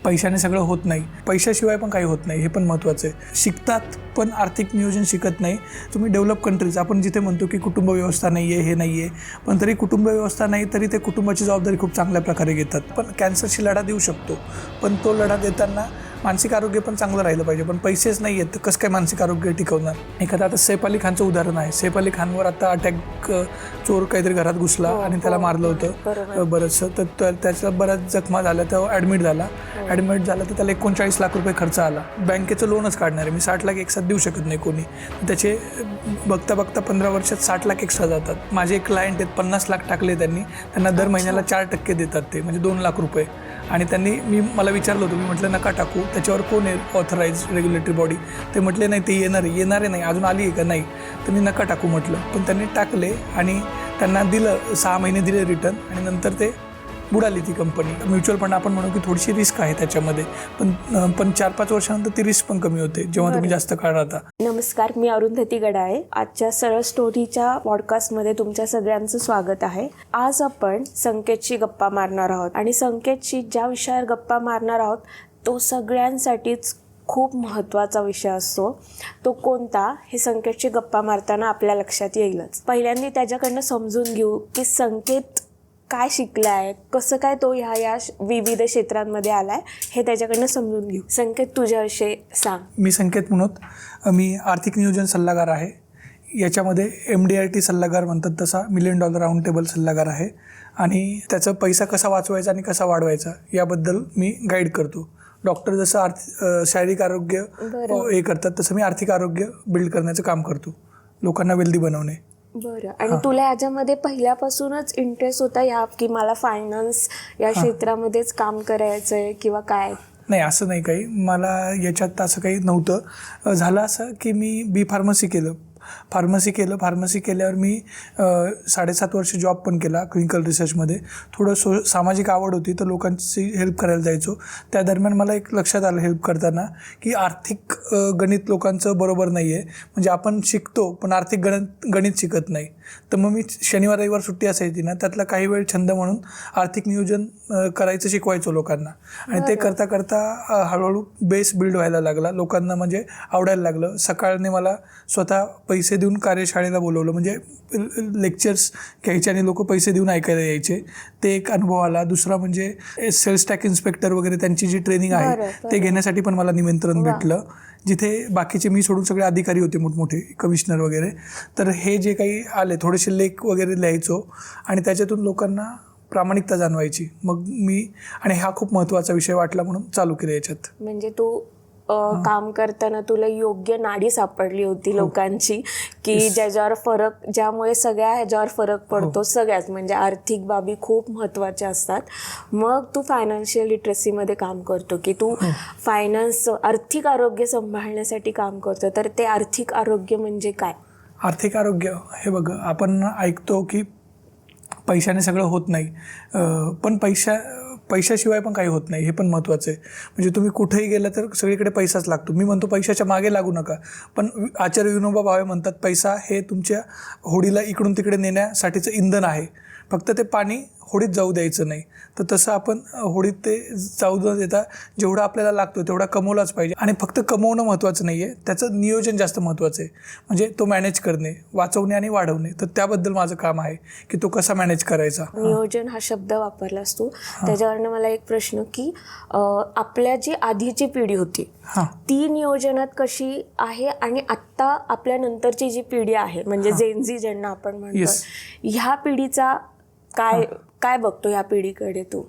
पैशाने सगळं होत नाही, पैशाशिवाय पण काही होत नाही, हे पण महत्त्वाचं आहे. शिकतात पण आर्थिक नियोजन शिकत नाही. तुम्ही डेव्हलप कंट्रीज, आपण जिथे म्हणतो की कुटुंब व्यवस्था नाही आहे, हे नाही आहे, पण तरी कुटुंब व्यवस्था नाही तरी ते कुटुंबाची जबाबदारी खूप चांगल्या प्रकारे घेतात. पण कॅन्सरशी लढा देऊ शकतो, पण तो लढा देताना मानसिक आरोग्य पण चांगलं राहिलं पाहिजे. पण पैसेच नाही आहेत तर कसं काय मानसिक आरोग्य टिकवणार. एखादा आता सैफ अली खानचं उदाहरण आहे. सैफ अली खानवर आता अटॅक, चोर काहीतरी घरात घुसला आणि त्याला मारलं होतं बरंचसं, तर त्याच्या बऱ्याच जखमा झाल्या, तेव्हा ॲडमिट झाला तर त्याला 39 लाख रुपये खर्च आला. बँकेचं लोनच काढणार आहे मी, 60 लाख एक साथ देऊ शकत नाही कोणी. त्याचे बघता 15 वर्षात 60 लाख एक्स्ट्रा जातात. माझे एक क्लायंट आहेत, 50 लाख टाकले त्यांना दर महिन्याला 4% देतात ते, म्हणजे 2 लाख रुपये. आणि मला विचारलं होतं, मी म्हटलं नका टाकू, त्याच्यावर कोण आहे ऑथराईज रेग्युलेटरी बॉडी. ते म्हटले नाही ते येणार आहे नाही, अजून आली आहे का नाही, तर मी नका टाकू म्हटलं. पण त्यांनी टाकले आणि त्यांना दिलं, 6 महिने दिले रिटर्न, आणि नंतर ते बुडाली ती कंपनी. म्युच्युअल फंड आपण म्हणू की थोडीशी रिस्क आहे त्याच्यामध्ये, पण 4-5 वर्षानंतर ती रिस्क पण कमी होते जेव्हा तुम्ही जास्त काळ राहता. नमस्कार, मी अरुंधती गडाळे. आजच्या सरळ स्टोरीच्या पॉडकास्टमध्ये तुमच्या सगळ्यांचं स्वागत आहे. आज आपण संकेतशी गप्पा मारणार आहोत आणि संकेतशी ज्या विषयावर गप्पा मारणार आहोत तो सगळ्यांसाठीच खूप महत्त्वाचा विषय असतो. तो कोणता हे संकेतशी गप्पा मारताना आपल्या लक्षात येईलच. पहिल्यांदा त्याच्याकडनं समजून घेऊ की संकेत काय शिकला आहे, कसं काय तो ह्या विविध क्षेत्रांमध्ये आला आहे, हे त्याच्याकडनं समजून घेऊ. संकेत, तुझ्याविषयी सांग. मी संकेत म्हणत, मी आर्थिक नियोजन सल्लागार आहे. याच्यामध्ये MDRT सल्लागार म्हणतात तसा $1 मिलियन राऊंड टेबल सल्लागार आहे. आणि त्याचा पैसा कसा वाचवायचा आणि कसा वाढवायचा याबद्दल मी गाईड करतो. डॉक्टर जसं शारीरिक आरोग्य हे करतात तसं मी आर्थिक आरोग्य बिल्ड करण्याचं काम करतो, लोकांना वेल्दी बनवणे. बरं. आणि तुला याच्यामध्ये पहिल्यापासूनच इंटरेस्ट होता या की मला फायनान्स या क्षेत्रामध्येच काम करायचं आहे किंवा काय? नाही, असं नाही काही. मला याच्यात असं काही नव्हतं. झालं असं की मी फार्मसी केल्यावर मी 7.5 वर्ष जॉब पण केला क्लिनिकल रिसर्चमध्ये. थोडं सामाजिक आवड होती तर लोकांची हेल्प करायला जायचो. त्या दरम्यान मला एक लक्षात आलं हेल्प करताना की आर्थिक गणित लोकांचं बरोबर नाही आहे. म्हणजे आपण शिकतो पण आर्थिक गणित शिकत नाही. तर मग मी शनिवार रविवार सुट्टी असायची ना, त्यातला काही वेळ छंद म्हणून आर्थिक नियोजन करायचं शिकवायचो लोकांना. आणि ते करता करता हळूहळू बेस बिल्ड व्हायला लागला, लोकांना म्हणजे आवडायला लागलं. सकाळने मला स्वतः पैसे देऊन कार्यशाळेला बोलवलं, म्हणजे लेक्चर्स घ्यायचे आणि लोक पैसे देऊन ऐकायला यायचे. ते एक अनुभव आला. दुसरा म्हणजे सेल्स टॅक्स इन्स्पेक्टर वगैरे त्यांची जी ट्रेनिंग आहे ते घेण्यासाठी पण मला निमंत्रण भेटलं, जिथे बाकीचे मी सोडून सगळे अधिकारी होते, मोठमोठे कमिशनर वगैरे. तर हे जे काही आले थोडेसे लेख वगैरे लिहायचो आणि त्याच्यातून लोकांना प्रामाणिकता जाणवायची. मग आणि हा खूप महत्त्वाचा विषय वाटला म्हणून चालू केलं याच्यात. म्हणजे तू काम करताना तुला योग्य नाडी सापडली होती लोकांची की ज्यामुळे सगळ्या ह्याच्यावर फरक पडतो. सगळ्याच म्हणजे आर्थिक बाबी खूप महत्त्वाच्या असतात. मग तू फायनान्शियल लिटरसीमध्ये काम करतो की तू फायनान्स आर्थिक आरोग्य सांभाळण्यासाठी काम करतो. तर ते आर्थिक आरोग्य म्हणजे काय? आर्थिक आरोग्य हे बघ, आपण ऐकतो की पैशाने सगळं होत नाही, पण पैशाशिवाय पण काही होत नाही, हे पण महत्त्वाचं आहे. म्हणजे तुम्ही कुठेही गेलं तर सगळीकडे पैसाच लागतो. मी म्हणतो पैशाच्या मागे लागू नका, पण आचार्य विनोबा भावे म्हणतात पैसा हे तुमच्या होडीला इकडून तिकडे नेण्यासाठीचं इंधन आहे, फक्त ते पाणी होडीत जाऊ द्यायचं नाही. तर तसं आपण होडीत ते जाऊ न देता जेवढा आपल्याला लागतो तेवढा कमवलाच पाहिजे. आणि फक्त कमवणं महत्त्वाचं नाही आहे, त्याचं नियोजन जास्त महत्त्वाचं आहे. म्हणजे तो मॅनेज करणे, वाचवणे आणि वाढवणे. तर त्याबद्दल माझं काम आहे की तो कसा मॅनेज करायचा. नियोजन हा शब्द वापरलास तू, त्याच्यावरनं मला एक प्रश्न की आपल्या जी आधीची पिढी होती ती नियोजनात कशी आहे आणि आत्ता आपल्या नंतरची जी पिढी आहे म्हणजे जेनझी ज्यांना आपण म्हणतो, ह्या पिढीचा काय बघतो या पिढीकडे तू?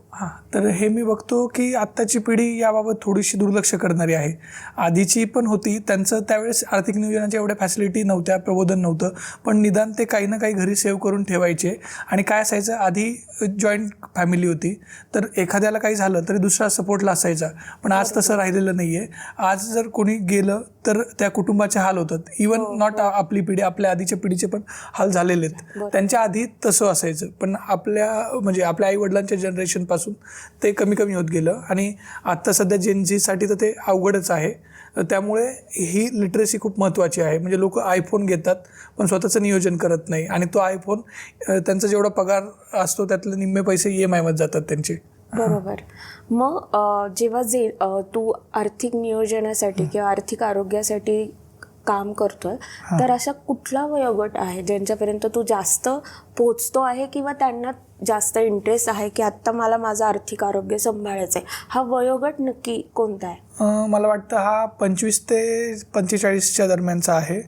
तर हे मी बघतो की आत्ताची पिढी याबाबत थोडीशी दुर्लक्ष करणारी आहे. आधीची पण होती, त्यांचं त्यावेळेस आर्थिक नियोजनाच्या एवढ्या फॅसिलिटी नव्हत्या, प्रबोधन नव्हतं, पण निदान ते काही ना काही घरी सेव्ह करून ठेवायचे. आणि काय असायचं, आधी जॉईंट फॅमिली होती तर एखाद्याला काही झालं तरी दुसरा सपोर्टला असायचा. पण आज तसं राहिलेलं नाही आहे. आज जर कोणी गेलं तर त्या कुटुंबाचे हाल होतात. इवन नॉट आपली पिढी, आपल्या आधीच्या पिढीचे पण हाल झालेले आहेत. त्यांच्या आधी तसं असायचं, पण आपल्या आईवडिलांच्या जनरेशनपासून ते कमी होत गेलं. आणि आत्ता सध्या जेनझीसाठी तर ते अवघडच आहे. त्यामुळे ही लिटरसी खूप महत्त्वाची आहे. म्हणजे लोक आयफोन घेतात पण स्वतःचं नियोजन करत नाही, आणि तो आयफोन त्यांचा जेवढा पगार असतो त्यातले निम्मे पैसे EMI मध्ये जातात त्यांचे. बरोबर. मग जेव्हा तू आर्थिक नियोजनासाठी किंवा आर्थिक आरोग्यासाठी काम करतोय, तर अशा कुठला वयोगट आहे ज्यांच्यापर्यंत तू जास्त पोचतो आहे किंवा त्यांना जास्त इंटरेस्ट आहे की आत्ता मला माझं आर्थिक आरोग्य सांभाळायचं आहे? हा वयोगट नक्की कोणता आहे? मला वाटतं हा 25 ते 45च्या दरम्यानचा आहे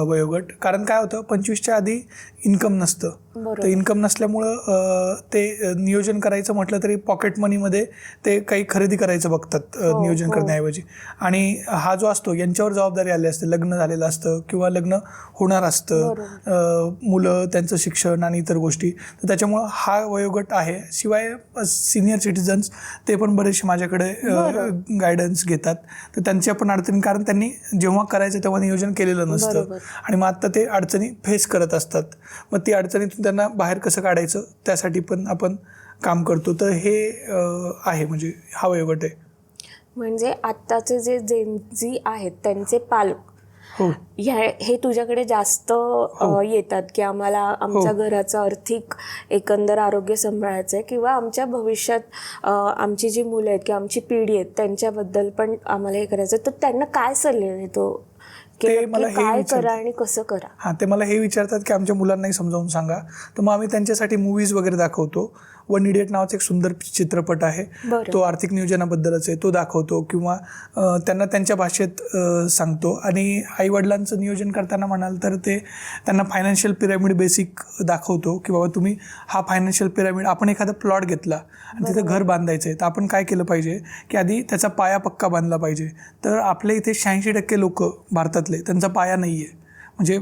वयोगट. कारण काय होतं, 25च्या आधी इन्कम नसतं. तर इन्कम नसल्यामुळं ते नियोजन करायचं म्हटलं तरी पॉकेट मनीमध्ये ते काही खरेदी करायचं बघतात नियोजन करण्याऐवजी. आणि हा जो असतो यांच्यावर जबाबदारी आली असते, लग्न झालेलं असतं किंवा लग्न होणार असतं, मुलं, त्यांचं शिक्षण आणि इतर गोष्टी. तर त्याच्यामुळं हा वयोगट आहे. शिवाय सिनियर सिटीजन्स ते पण बरेचसे माझ्याकडे गायडन्स घेतात. तर त्यांच्या पण अडचणी, कारण त्यांनी जेव्हा करायचं तेव्हा नियोजन केलेलं नसतं आणि मग आता ते अडचणी फेस करत असतात. मग ती अडचणीतून त्यांना बाहेर कसं काढायचं त्यासाठी पण आपण काम करतो. तर हे आहे, म्हणजे हा वयोगट आहे. म्हणजे आत्ताचे जे जेनझी आहेत त्यांचे पालक हो, हे तुझ्याकडे जास्त येतात की आम्हाला आमच्या घराचं आर्थिक एकंदर आरोग्य सांभाळायचं आहे किंवा आमच्या भविष्यात आमची जी मुलं आहेत किंवा आमची पिढी आहेत त्यांच्याबद्दल पण आम्हाला हे करायचं. तर त्यांना काय सल्ले देतो ते मला काय करा आणि कसं करा? हां, ते मला हे विचारतात की आमच्या मुलांनाही समजावून सांगा. तर मग आम्ही त्यांच्यासाठी मूवीज वगैरे दाखवतो. 1 इडियट नावाचा एक सुंदर चित्रपट आहे, तो आर्थिक नियोजनाबद्दलच आहे, तो दाखवतो किंवा त्यांना त्यांच्या भाषेत सांगतो. आणि आईवडिलांचं नियोजन करताना म्हणाल तर ते त्यांना फायनान्शियल पिरॅमिड बेसिक दाखवतो की बाबा तुम्ही हा फायनान्शियल पिरॅमिड, आपण एखादा प्लॉट घेतला आणि तिथं घर बांधायचं आहे, तर आपण काय केलं पाहिजे की आधी त्याचा पाया पक्का बांधला पाहिजे. तर आपल्या इथे 86% लोक भारतातले त्यांचा पाया नाही आहे. म्हणजे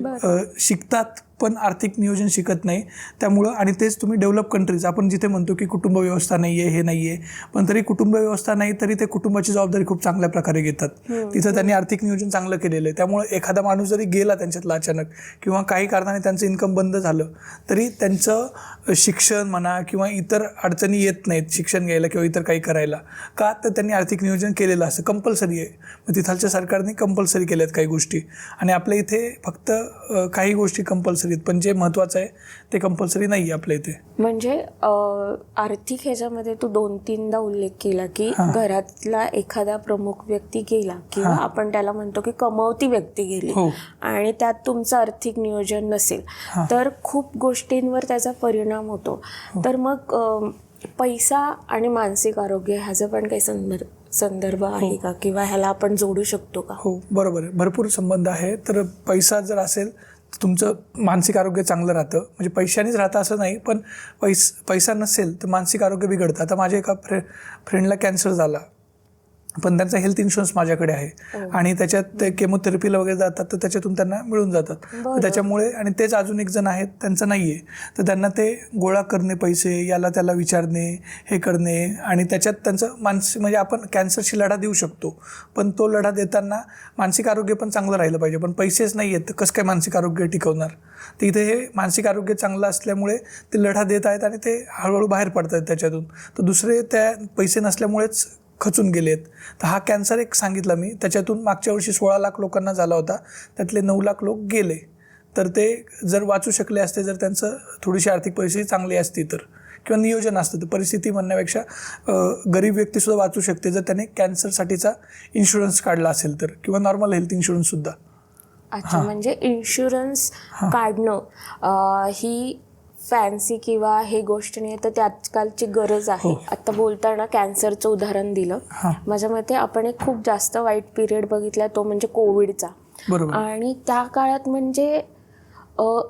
शिकतात पण आर्थिक नियोजन शिकत नाही. त्यामुळं, आणि तेच तुम्ही डेव्हलप कंट्रीज, आपण जिथे म्हणतो की कुटुंब व्यवस्था नाही आहे, हे नाही आहे, पण तरी कुटुंब व्यवस्था नाही तरी ते कुटुंबाची जबाबदारी खूप चांगल्या प्रकारे घेतात. तिथं त्यांनी आर्थिक नियोजन चांगलं केलेलं आहे. त्यामुळे एखादा माणूस जरी गेला त्यांच्यातला अचानक किंवा काही कारणाने त्यांचं इन्कम बंद झालं तरी त्यांचं शिक्षण म्हणा किंवा इतर अडचणी येत नाहीत शिक्षण घ्यायला किंवा इतर काही करायला. का तर त्यांनी आर्थिक नियोजन केलेलं असं कंपल्सरी आहे. मग तिथालच्या सरकारने कंपल्सरी केल्यात काही गोष्टी, आणि आपल्या इथे फक्त काही गोष्टी कंपल्सरी, पण जे महत्त्वाचं आहे ते कंपल्सरी नाही आहे आपल्या इथे. म्हणजे आर्थिक ह्याच्यामध्ये तू 2-3दा उल्लेख केला की घरातला एखादा प्रमुख व्यक्ती गेला किंवा आपण त्याला म्हणतो की कमवती व्यक्ती गेली आणि त्यात तुमचं आर्थिक नियोजन नसेल तर खूप गोष्टींवर त्याचा परिणाम होतो. तर मग पैसा आणि मानसिक आरोग्य ह्याचं पण काही संदर्भ आहे का किंवा ह्याला आपण जोडू शकतो का? हो, बरोबर आहे, भरपूर संबंध आहे. तर पैसा जर असेल तुमचं मानसिक आरोग्य चांगलं राहतं. म्हणजे पैशानेच राहतं असं नाही, पण पैसा नसेल तर मानसिक आरोग्य बिघडतं. आता माझ्या एका फ्रेंडला कॅन्सर झाला, पण त्यांचा हेल्थ इन्शुरन्स माझ्याकडे आहे आणि त्याच्यात ते केमोथेरपीला वगैरे जातात, तर त्याच्यातून त्यांना मिळून जातात. त्याच्यामुळे, आणि तेच अजून एक जण आहेत त्यांचं नाही आहे, तर त्यांना ते गोळा करणे पैसे, याला त्याला विचारणे, हे करणे, आणि त्याच्यात त्यांचं म्हणजे आपण कॅन्सरशी लढा देऊ शकतो, पण तो लढा देताना मानसिक आरोग्य पण चांगलं राहिलं पाहिजे. पण पैसेच नाही आहेत तर कसं काय मानसिक आरोग्य टिकवणार? तर इथे हे मानसिक आरोग्य चांगलं असल्यामुळे ते लढा देत आहेत आणि ते हळूहळू बाहेर पडत आहेत त्याच्यातून. तर दुसरे त्या पैसे नसल्यामुळेच खचून गेलेत. तर हा कॅन्सर एक सांगितला मी, त्याच्यातून मागच्या वर्षी 16 लाख लोकांना झाला होता, त्यातले 9 लाख लोक गेले. तर ते जर वाचू शकले असते, जर त्यांचं थोडीशी आर्थिक परिस्थिती चांगली असती तर, किंवा नियोजन असतं, तर परिस्थिती म्हणण्यापेक्षा गरीब व्यक्तीसुद्धा वाचू शकते जर त्याने कॅन्सरसाठीचा इन्शुरन्स काढला असेल तर, किंवा नॉर्मल हेल्थ इन्शुरन्ससुद्धा. अच्छा, म्हणजे इन्शुरन्स काढणं ही फॅन्सी किंवा हे गोष्ट नाही, तर ती आजकालची गरज आहे. आता बोलताना कॅन्सरचं उदाहरण दिलं, माझ्या मते आपण एक खूप जास्त वाईट पिरियड बघितला, तो म्हणजे कोविडचा. आणि त्या काळात म्हणजे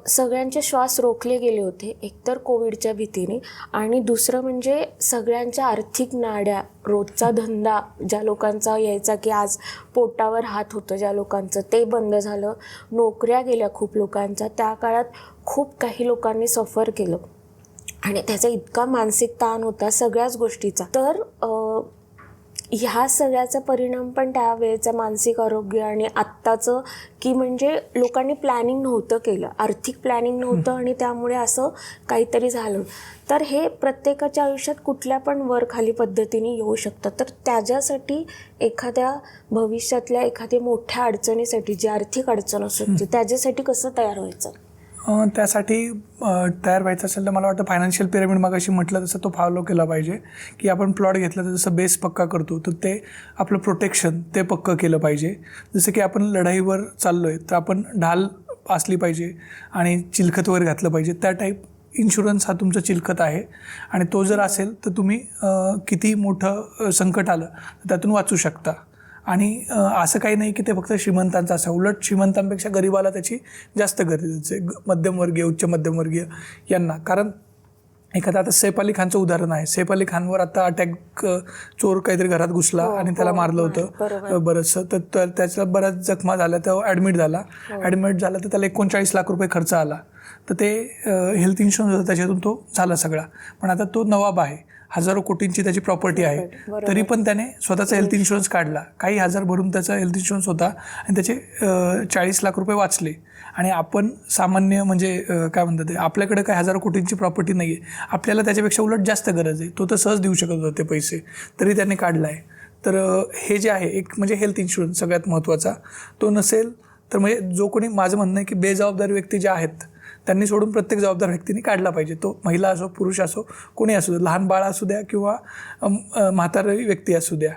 सगळ्यांचे श्वास रोखले गेले होते, एकतर कोविडच्या भीतीने, आणि दुसरं म्हणजे सगळ्यांच्या आर्थिक नाड्या, रोजचा धंदा ज्या लोकांचा यायचा की आज पोटावर हात होतं ज्या लोकांचं, ते बंद झालं. नोकऱ्या गेल्या खूप लोकांच्या. त्या काळात खूप काही लोकांनी सफर केलं आणि त्याचा इतका मानसिक ताण होता सगळ्याच गोष्टीचा. तर ह्या सगळ्याचा परिणाम पण त्यावेळेचं मानसिक आरोग्य आणि आत्ताचं, की म्हणजे लोकांनी प्लॅनिंग नव्हतं केलं, आर्थिक प्लॅनिंग नव्हतं, आणि त्यामुळे असं काहीतरी झालं. तर हे प्रत्येकाच्या आयुष्यात कुठल्या पण वर खाली पद्धतीने येऊ शकतं. तर त्याच्यासाठी एखाद्या भविष्यातल्या एखाद्या मोठ्या अडचणीसाठी, जी आर्थिक अडचण असू शकते, त्याच्यासाठी कसं तयार व्हायचं? त्यासाठी तयार व्हायचं असेल तर मला वाटतं फायनान्शियल पिरामिड मगाशी म्हटलं तसं तो फॉलो केला पाहिजे की आपण प्लॉट घेतला तर जसं बेस पक्का करतो तर ते आपलं प्रोटेक्शन ते पक्कं केलं पाहिजे. जसं की आपण लढाईवर चाललो आहे तर आपण ढाल असली पाहिजे आणि चिलखत वगैरे घातलं पाहिजे. त्या टाईप इन्शुरन्स हा तुमचं चिलखत आहे आणि तो जर असेल तर तुम्ही किती मोठं संकट आलं तर त्यातून वाचू शकता. आणि असं काही नाही की ते फक्त श्रीमंतांचं असं, उलट श्रीमंतांपेक्षा गरीबाला त्याची जास्त गरज आहे, मध्यमवर्गीय उच्च मध्यमवर्गीय यांना. कारण एखादा आता सैफ अली खानचं उदाहरण आहे. सैफ अली खानवर आता अटॅक, चोर काहीतरी घरात घुसला आणि त्याला मारलं होतं बरंचसं, तर त्याचा बऱ्याच जखमा झाल्या, तो ॲडमिट झाला तर त्याला 39 लाख रुपये खर्च आला. तर ते हेल्थ इन्शुरन्स होतं त्याच्यातून तो झाला सगळा. पण आता तो नवाब आहे, हजारो कोटींची त्याची प्रॉपर्टी आहे, तरी पण त्याने स्वतःचा हेल्थ इन्शुरन्स काढला. काही हजार भरून त्याचा हेल्थ इन्शुरन्स होता आणि त्याचे 40 लाख रुपये वाचले. आणि आपण सामान्य म्हणजे काय म्हणतात ते, आपल्याकडे काय हजारो कोटींची प्रॉपर्टी नाही आहे, आपल्याला त्याच्यापेक्षा उलट जास्त गरज आहे, तो तर सहज देऊ शकत होता ते पैसे, तरी त्याने काढला आहे. तर हे जे आहे एक म्हणजे हेल्थ इन्शुरन्स सगळ्यात महत्त्वाचा. तो नसेल तर म्हणजे जो कोणी, माझं म्हणणं आहे की बेजबाबदार व्यक्ती ज्या आहेत त्यांनी सोडून प्रत्येक जबाबदार व्यक्तीने काढला पाहिजे. तो महिला असो, पुरुष असो, कोणी असू द्या, लहान बाळ असू द्या किंवा म्हातारी व्यक्ती असू द्या.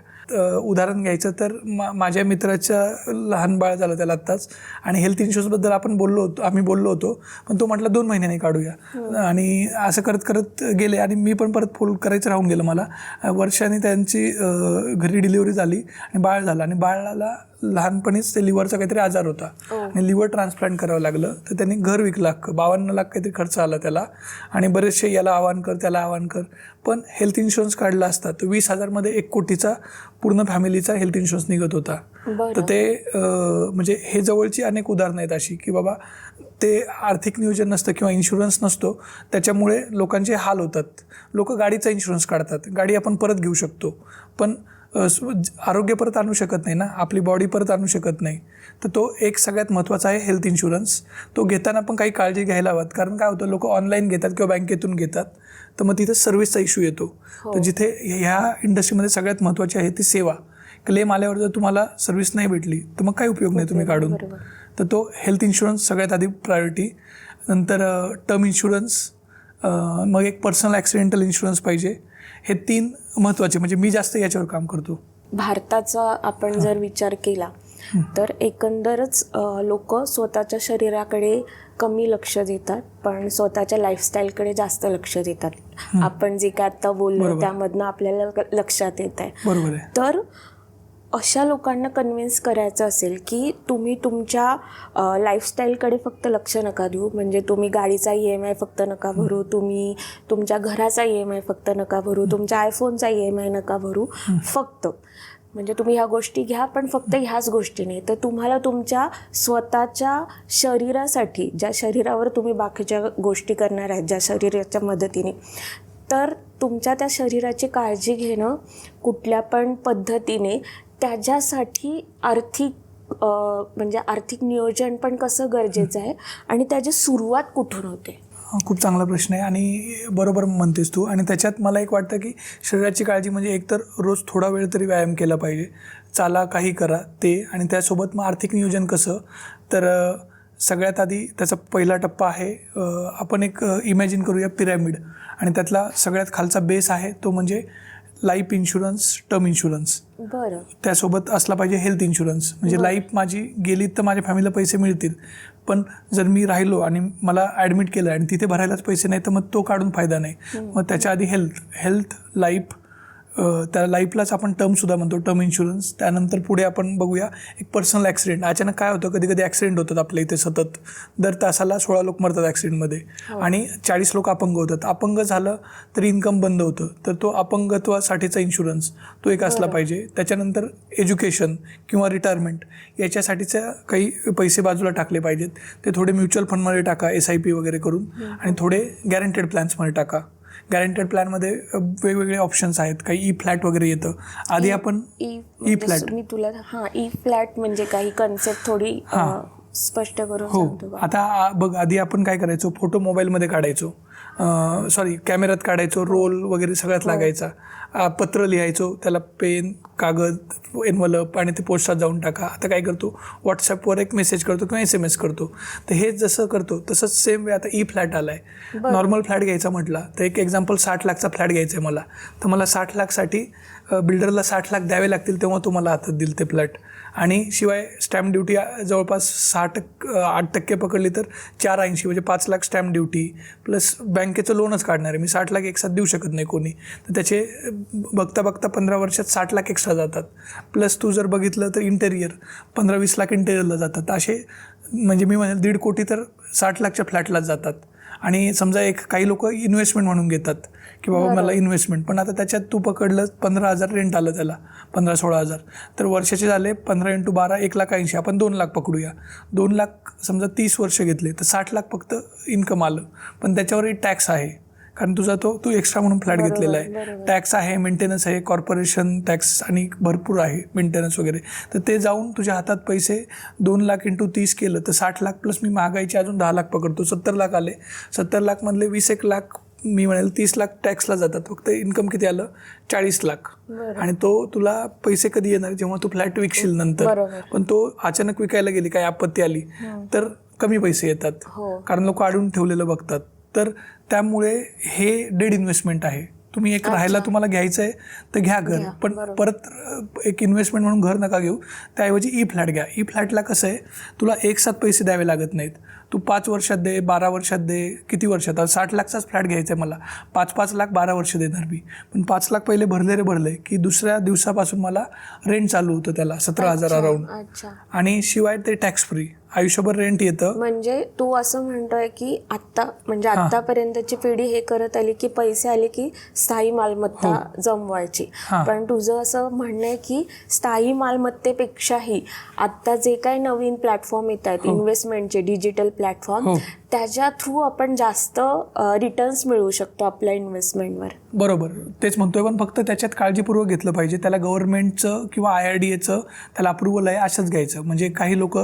उदाहरण घ्यायचं तर माझ्या मित्राचं लहान बाळ झालं त्याला आत्ताच, आणि हेल्थ इन्शुरन्सबद्दल आम्ही बोललो होतो, पण तो म्हटला 2 महिन्यांनी काढूया. आणि असं करत करत गेले आणि मी पण परत फोन करायचं राहून गेलं मला. वर्षाने त्यांची घरी डिलिव्हरी झाली आणि बाळ झालं, आणि बाळाला लहानपणीच ते लिव्हरचा काहीतरी आजार होता आणि लिव्हर ट्रान्सप्लांट करावं लागलं. तर त्यांनी घर विकलं, 52 लाख काहीतरी खर्च आला त्याला, आणि बरेचसे याला आवाहन कर त्याला आवाहन कर. पण हेल्थ इन्शुरन्स काढला असता तर 20,000 मध्ये 1 कोटीचा पूर्ण फॅमिलीचा हेल्थ इन्शुरन्स निघत होता. तर ते म्हणजे हे जवळची अनेक उदाहरणं आहेत अशी की बाबा ते आर्थिक नियोजन नसतं किंवा इन्शुरन्स नसतो, त्याच्यामुळे लोकांचे हाल होतात. लोक गाडीचा इन्शुरन्स काढतात, गाडी आपण परत घेऊ शकतो, पण आरोग्य परत आणू शकत नाही ना, आपली बॉडी परत आणू शकत नाही. तर तो एक सगळ्यात महत्त्वाचा आहे हेल्थ इन्शुरन्स. तो घेताना पण काही काळजी घ्यायला हवं, कारण काय होतं, लोक ऑनलाईन घेतात किंवा बँकेतून घेतात, तर मग तिथं सर्व्हिसचा इश्यू येतो. तर जिथे ह्या इंडस्ट्रीमध्ये सगळ्यात महत्त्वाची आहे ती सेवा. क्लेम आल्यावर जर तुम्हाला सर्व्हिस नाही भेटली तर मग काही उपयोग नाही तुम्ही काढून. तर तो हेल्थ इन्शुरन्स सगळ्यात आधी प्रायोरिटी, नंतर टर्म इन्शुरन्स, मग एक पर्सनल ॲक्सिडेंटल इन्शुरन्स पाहिजे. हे 3 महत्त्वाचे, म्हणजे मी जास्त याच्यावर काम करतो. भारताचा आपण जर विचार केला तर एकंदरच लोक स्वतःच्या शरीराकडे कमी लक्ष देतात, पण स्वतःच्या लाईफस्टाईलकडे जास्त लक्ष देतात. आपण जे काय आता बोललो त्यामधनं आपल्याला लक्षात येत आहे. बरोबर आहे. तर अशा लोकांना कन्व्हिन्स करायचं असेल की तुम्ही तुमच्या लाईफस्टाईलकडे फक्त लक्ष नका देऊ, म्हणजे तुम्ही गाडीचा EMI फक्त नका भरू, तुम्ही तुमच्या घराचा EMI फक्त नका भरू, तुमच्या आयफोनचा EMI नका भरू, फक्त म्हणजे तुम्ही ह्या गोष्टी घ्या, पण फक्त ह्याच गोष्टी नाही, तर तुम्हाला तुमच्या स्वतःच्या शरीरासाठी, ज्या शरीरावर तुम्ही बाकीच्या गोष्टी करणार आहेत, ज्या शरीराच्या मदतीने, तर तुमच्या त्या शरीराची काळजी घेणं कुठल्या पण पद्धतीने, त्याच्यासाठी आर्थिक नियोजन पण कसं गरजेचं आहे आणि त्याची सुरुवात कुठून होते? खूप चांगला प्रश्न आहे आणि बरोबर म्हणतेस तू. आणि त्याच्यात मला एक वाटतं की शरीराची काळजी म्हणजे एकतर रोज थोडा वेळ तरी व्यायाम केला पाहिजे, चाला काही करा ते, आणि त्यासोबत मग आर्थिक नियोजन कसं, तर सगळ्यात आधी त्याचा पहिला टप्पा आहे, आपण एक इमॅजिन करूया पिरॅमिड, आणि त्यातला सगळ्यात खालचा बेस आहे तो म्हणजे लाईफ इन्शुरन्स, टर्म इन्शुरन्स. बरं. त्यासोबत असला पाहिजे हेल्थ इन्शुरन्स, म्हणजे लाईफ माझी गेली तर माझ्या फॅमिलीला पैसे मिळतील, पण जर मी राहिलो आणि मला ॲडमिट केलं आणि तिथे भरायलाच पैसे नाही तर मग तो काढून फायदा नाही. मग त्याच्या आधी हेल्थ, लाईफ, त्या लाईफलाच आपण टर्मसुद्धा म्हणतो, टर्म इन्शुरन्स. त्यानंतर पुढे आपण बघूया एक पर्सनल ॲक्सिडेंट. अचानक काय होतं, कधी कधी ॲक्सिडेंट होतात आपल्या इथे सतत, दर तासाला 16 लोक मरतात ॲक्सिडेंटमध्ये आणि 40 लोक अपंग होतात. अपंग झालं तरी इन्कम बंद होतं, तर तो अपंगत्वासाठीचा इन्शुरन्स तो एक असला पाहिजे. त्याच्यानंतर एज्युकेशन किंवा रिटायरमेंट याच्यासाठीच्या काही पैसे बाजूला टाकले पाहिजेत, ते थोडे म्युच्युअल फंडमध्ये टाका, SIP वगैरे करून, आणि थोडे गॅरंटेड प्लॅन्समध्ये टाका. गॅरंटेड प्लॅनमध्ये वेगवेगळे ऑप्शन्स आहेत, काही ई फ्लॅट वगैरे येतं. आधी आपण ई फ्लॅट, मी तुला ई फ्लॅट म्हणजे काही कन्सेप्ट थोडी स्पष्ट करून सांगतो. आता बघ, आधी आपण काय करायचो, फोटो मोबाईलमध्ये काढायचो, कॅमेऱ्यात काढायचो, रोल वगैरे सगळ्यात लागायचा, पत्र लिहायचो, त्याला पेन, कागद, एनवलप आणि ते पोस्टात जाऊन टाका. आता काय करतो, व्हॉट्सॲपवर एक मेसेज करतो किंवा SMS करतो. तर हे जसं करतो तसंच सेम वे आता फ्लॅट आला आहे. नॉर्मल फ्लॅट घ्यायचा म्हटला तर एक एक्झाम्पल 60 लाखचा फ्लॅट घ्यायचा आहे मला, तर मला 60 लाखसाठी बिल्डरला 60 लाख द्यावे लागतील, तेव्हा तो मला हातात देईल ते फ्लॅट. आणि शिवाय स्टॅम्प ड्युटी जवळपास 8% पकडली तर 480 म्हणजे 5 लाख स्टॅम्प ड्युटी प्लस बँकेचं लोनच काढणार आहे मी. 60 लाख एकसाथ देऊ शकत नाही कोणी, तर त्याचे बघता बघता 15 वर्षात 60 लाख एक्स्ट्रा जातात. प्लस तू जर बघितलं तर इंटेरियर 15-20 लाख इंटेरियरला जातात. असे म्हणजे मी म्हणेल 1.5 कोटी तर 60 लाखच्या फ्लॅटलाच जातात. आणि समजा काही लोक इन्व्हेस्टमेंट म्हणून घेतात की बाबा मला इन्व्हेस्टमेंट, पण आता त्याच्यात तू पकडलं 15,000 रेंट आलं त्याला, 15-16,000, तर वर्षाचे झाले 15 × 12 1,80,000, आपण 2 लाख पकडूया. 2 लाख समजा 30 वर्ष घेतले तर 60 लाख फक्त इन्कम आलं. पण त्याच्यावरही टॅक्स आहे, कारण तुझा तू एक्स्ट्रा म्हणून फ्लॅट घेतलेला आहे. टॅक्स आहे, मेंटेनन्स आहे, कॉर्पोरेशन टॅक्स आणि भरपूर आहे मेंटेनन्स वगैरे. तर ते जाऊन तुझ्या हातात पैसे 2 लाख × 30 केलं तर 60 लाख प्लस मी महागाईचे अजून 10 लाख पकडतो, 70 लाख आले. 70 लाखमधले 20 लाख मी म्हणेल 30 लाख टॅक्सला जातात. फक्त इन्कम किती आलं, 40 लाख. आणि तो तुला पैसे कधी येणार, जेव्हा तू फ्लॅट विकशील नंतर. पण तो अचानक विकायला गेली, काही आपत्ती आली तर कमी पैसे येतात, कारण लोक अडून ठेवलेलं बघतात. तर त्यामुळे हे डेड इन्व्हेस्टमेंट आहे. तुम्ही एक राहायला तुम्हाला घ्यायचं आहे तर घ्या घर, पण परत एक इन्व्हेस्टमेंट म्हणून घर नका घेऊ. त्याऐवजी फ्लॅट घ्या. फ्लॅटला कसं आहे, तुला एकसाथ पैसे द्यावे लागत नाहीत. तू 5 वर्षात दे, 12 वर्षात दे, किती वर्षात. 60 लाखचाच फ्लॅट घ्यायचा आहे मला, 5-5 लाख 12 वर्ष देणार मी. पण 5 लाख पहिले भरले की दुसऱ्या दिवसापासून मला रेंट चालू होतं त्याला 17,000 अराउंड. आणि शिवाय ते टॅक्स फ्री आयुष्यभर रेंट येतं. म्हणजे तू असं म्हणतोय की आतापर्यंतची पिढी हे करत आली की पैसे आले की स्थायी मालमत्ता जमवायची. पण तुझं असं म्हणणं आहे की स्थायी मालमत्तेपेक्षाही आता जे काही नवीन प्लॅटफॉर्म येत आहेत इन्व्हेस्टमेंटचे, डिजिटल प्लॅटफॉर्म, त्याच्या थ्रू आपण जास्त रिटर्न्स मिळवू शकतो आपल्या इन्व्हेस्टमेंटवर. बरोबर, तेच म्हणतोय. पण फक्त त्याच्यात काळजीपूर्वक घेतलं पाहिजे. त्याला गव्हर्नमेंटचं किंवा IRDAचं त्याला अप्रुव्हल आहे असंच घ्यायचं. म्हणजे काही लोक